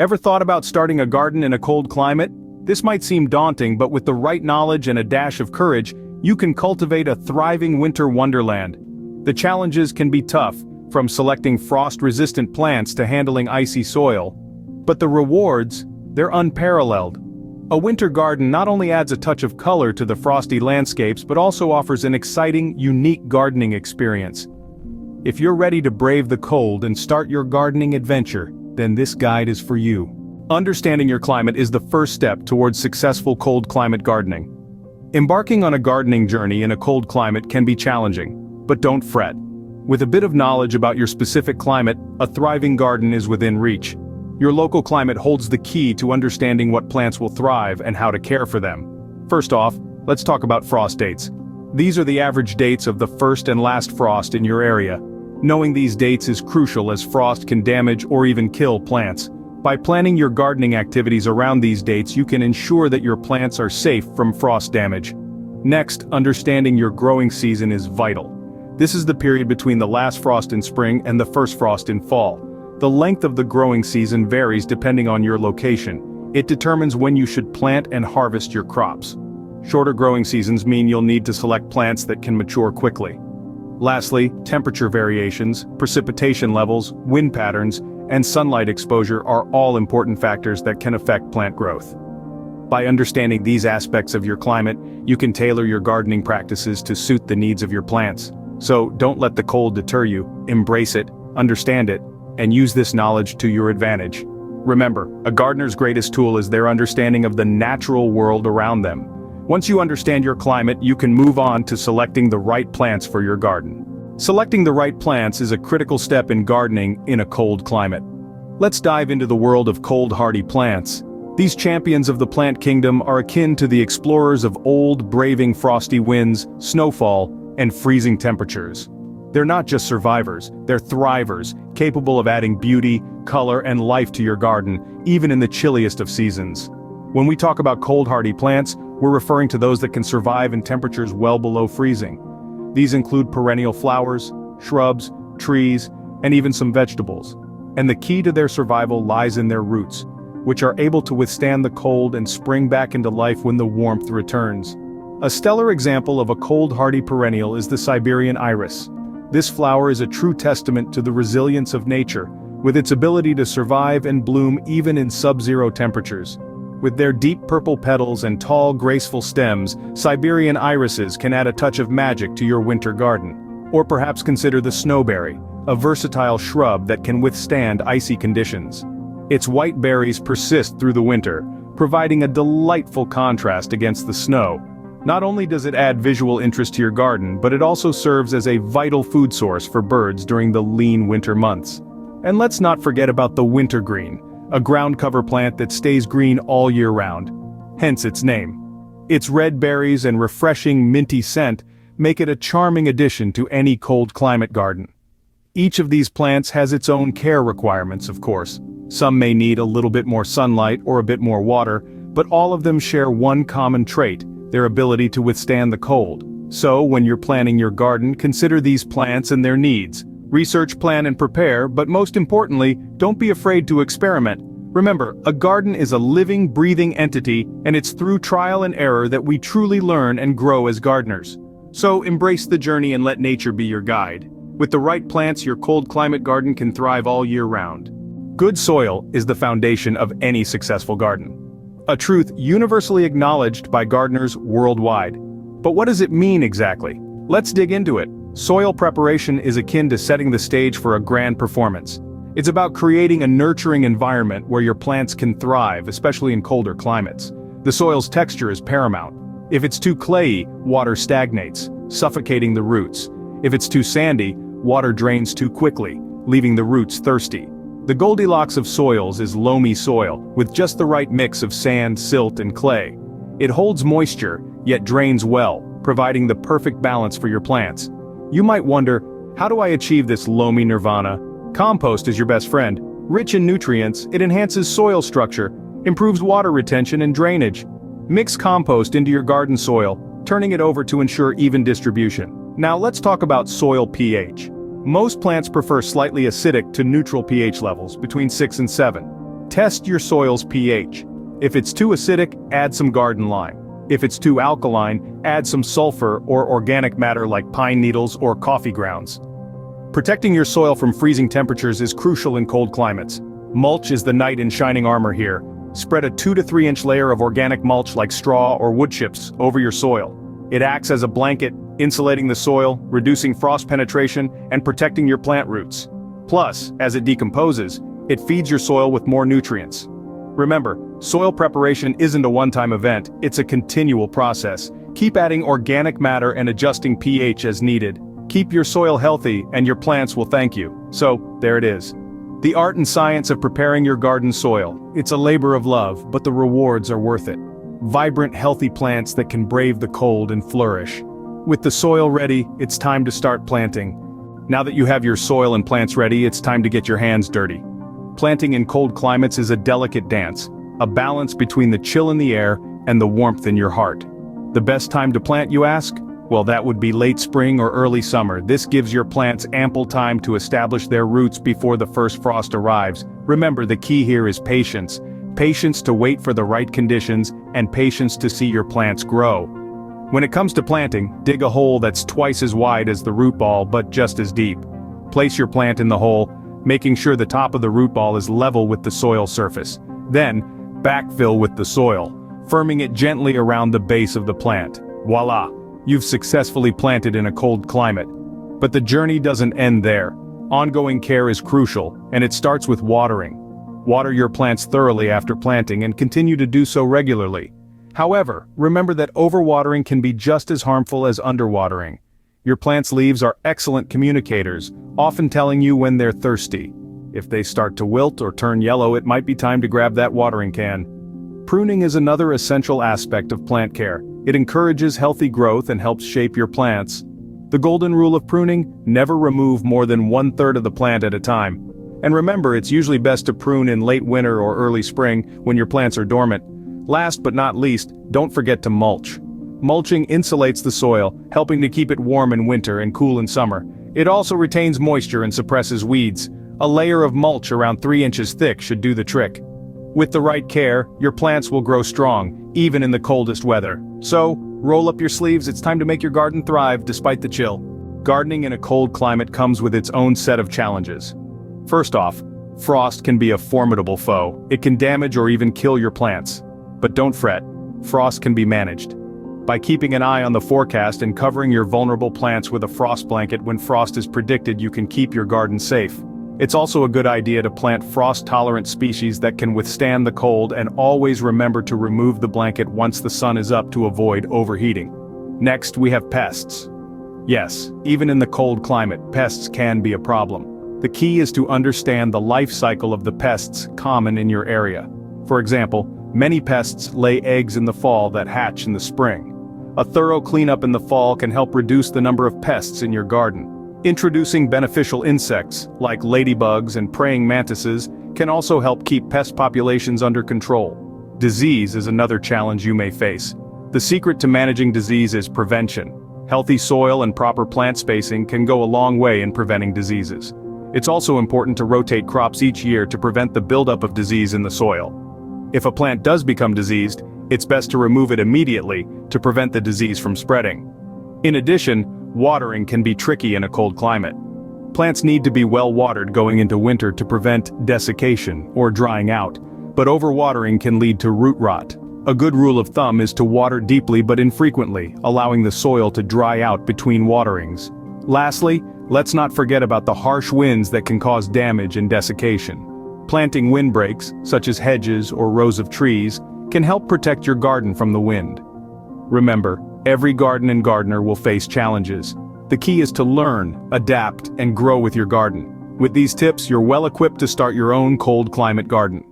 Ever thought about starting a garden in a cold climate? This might seem daunting, but with the right knowledge and a dash of courage, you can cultivate a thriving winter wonderland. The challenges can be tough, from selecting frost-resistant plants to handling icy soil. But the rewards, they're unparalleled. A winter garden not only adds a touch of color to the frosty landscapes but also offers an exciting, unique gardening experience. If you're ready to brave the cold and start your gardening adventure, then this guide is for you. Understanding your climate is the first step towards successful cold climate gardening. Embarking on a gardening journey in a cold climate can be challenging, but don't fret. With a bit of knowledge about your specific climate, a thriving garden is within reach. Your local climate holds the key to understanding what plants will thrive and how to care for them. First off, let's talk about frost dates. These are the average dates of the first and last frost in your area. Knowing these dates is crucial as frost can damage or even kill plants. By planning your gardening activities around these dates, you can ensure that your plants are safe from frost damage. Next, understanding your growing season is vital. This is the period between the last frost in spring and the first frost in fall. The length of the growing season varies depending on your location. It determines when you should plant and harvest your crops. Shorter growing seasons mean you'll need to select plants that can mature quickly. Lastly, temperature variations, precipitation levels, wind patterns, and sunlight exposure are all important factors that can affect plant growth. By understanding these aspects of your climate, you can tailor your gardening practices to suit the needs of your plants. So don't let the cold deter you, embrace it, understand it, and use this knowledge to your advantage. Remember, a gardener's greatest tool is their understanding of the natural world around them. Once you understand your climate, you can move on to selecting the right plants for your garden. Selecting the right plants is a critical step in gardening in a cold climate. Let's dive into the world of cold-hardy plants. These champions of the plant kingdom are akin to the explorers of old, braving frosty winds, snowfall, and freezing temperatures. They're not just survivors, they're thrivers, capable of adding beauty, color, and life to your garden, even in the chilliest of seasons. When we talk about cold-hardy plants, we're referring to those that can survive in temperatures well below freezing. These include perennial flowers, shrubs, trees, and even some vegetables. And the key to their survival lies in their roots, which are able to withstand the cold and spring back into life when the warmth returns. A stellar example of a cold-hardy perennial is the Siberian iris. This flower is a true testament to the resilience of nature, with its ability to survive and bloom even in sub-zero temperatures. With their deep purple petals and tall, graceful stems, Siberian irises can add a touch of magic to your winter garden. Or perhaps consider the snowberry, a versatile shrub that can withstand icy conditions. Its white berries persist through the winter, providing a delightful contrast against the snow. Not only does it add visual interest to your garden, but it also serves as a vital food source for birds during the lean winter months. And let's not forget about the wintergreen, a ground cover plant that stays green all year round, hence its name. Its red berries and refreshing minty scent make it a charming addition to any cold climate garden. Each of these plants has its own care requirements, of course. Some may need a little bit more sunlight or a bit more water, but all of them share one common trait: their ability to withstand the cold. So, when you're planning your garden, consider these plants and their needs. Research, plan, and prepare, but most importantly, don't be afraid to experiment. Remember, a garden is a living, breathing entity, and it's through trial and error that we truly learn and grow as gardeners. So, embrace the journey and let nature be your guide. With the right plants, your cold climate garden can thrive all year round. Good soil is the foundation of any successful garden. A truth universally acknowledged by gardeners worldwide. But what does it mean exactly? Let's dig into it. Soil preparation is akin to setting the stage for a grand performance. It's about creating a nurturing environment where your plants can thrive, especially in colder climates. The soil's texture is paramount. If it's too clayey, water stagnates, suffocating the roots. If it's too sandy, water drains too quickly, leaving the roots thirsty. The Goldilocks of soils is loamy soil, with just the right mix of sand, silt, and clay. It holds moisture, yet drains well, providing the perfect balance for your plants. You might wonder, how do I achieve this loamy nirvana? Compost is your best friend. Rich in nutrients, it enhances soil structure, improves water retention and drainage. Mix compost into your garden soil, turning it over to ensure even distribution. Now let's talk about soil pH. Most plants prefer slightly acidic to neutral pH levels, between 6 and 7. Test your soil's pH. If it's too acidic, add some garden lime. If it's too alkaline, add some sulfur or organic matter like pine needles or coffee grounds. Protecting your soil from freezing temperatures is crucial in cold climates. Mulch is the knight in shining armor here. Spread a 2 to 3 inch layer of organic mulch like straw or wood chips over your soil. It acts as a blanket, insulating the soil, reducing frost penetration, and protecting your plant roots. Plus, as it decomposes, it feeds your soil with more nutrients. Remember, soil preparation isn't a one-time event, it's a continual process. Keep adding organic matter and adjusting pH as needed. Keep your soil healthy and your plants will thank you. So, there it is. The art and science of preparing your garden soil. It's a labor of love, but the rewards are worth it. Vibrant, healthy plants that can brave the cold and flourish. With the soil ready, it's time to start planting. Now that you have your soil and plants ready, it's time to get your hands dirty. Planting in cold climates is a delicate dance, a balance between the chill in the air and the warmth in your heart. The best time to plant, you ask? Well, that would be late spring or early summer. This gives your plants ample time to establish their roots before the first frost arrives. Remember, the key here is patience. Patience to wait for the right conditions, and patience to see your plants grow. When it comes to planting, dig a hole that's twice as wide as the root ball but just as deep. Place your plant in the hole, making sure the top of the root ball is level with the soil surface. Then, backfill with the soil, firming it gently around the base of the plant. Voila! You've successfully planted in a cold climate. But the journey doesn't end there. Ongoing care is crucial, and it starts with watering. Water your plants thoroughly after planting and continue to do so regularly. However, remember that overwatering can be just as harmful as underwatering. Your plant's leaves are excellent communicators, often telling you when they're thirsty. If they start to wilt or turn yellow, it might be time to grab that watering can. Pruning is another essential aspect of plant care. It encourages healthy growth and helps shape your plants. The golden rule of pruning: never remove more than 1/3 of the plant at a time. And remember, it's usually best to prune in late winter or early spring when your plants are dormant. Last but not least, don't forget to mulch. Mulching insulates the soil, helping to keep it warm in winter and cool in summer. It also retains moisture and suppresses weeds. A layer of mulch around 3 inches thick should do the trick. With the right care, your plants will grow strong, even in the coldest weather. So, roll up your sleeves, it's time to make your garden thrive despite the chill. Gardening in a cold climate comes with its own set of challenges. First off, frost can be a formidable foe. It can damage or even kill your plants. But don't fret, frost can be managed. By keeping an eye on the forecast and covering your vulnerable plants with a frost blanket when frost is predicted, you can keep your garden safe. It's also a good idea to plant frost-tolerant species that can withstand the cold, and always remember to remove the blanket once the sun is up to avoid overheating. Next, we have pests. Yes, even in the cold climate, pests can be a problem. The key is to understand the life cycle of the pests common in your area. For example, many pests lay eggs in the fall that hatch in the spring. A thorough cleanup in the fall can help reduce the number of pests in your garden. Introducing beneficial insects, like ladybugs and praying mantises, can also help keep pest populations under control. Disease is another challenge you may face. The secret to managing disease is prevention. Healthy soil and proper plant spacing can go a long way in preventing diseases. It's also important to rotate crops each year to prevent the buildup of disease in the soil. If a plant does become diseased, it's best to remove it immediately to prevent the disease from spreading. In addition, watering can be tricky in a cold climate. Plants need to be well watered going into winter to prevent desiccation or drying out, but overwatering can lead to root rot. A good rule of thumb is to water deeply but infrequently, allowing the soil to dry out between waterings. Lastly, let's not forget about the harsh winds that can cause damage and desiccation. Planting windbreaks, such as hedges or rows of trees, can help protect your garden from the wind. Remember, every garden and gardener will face challenges. The key is to learn, adapt, and grow with your garden. With these tips, you're well equipped to start your own cold climate garden.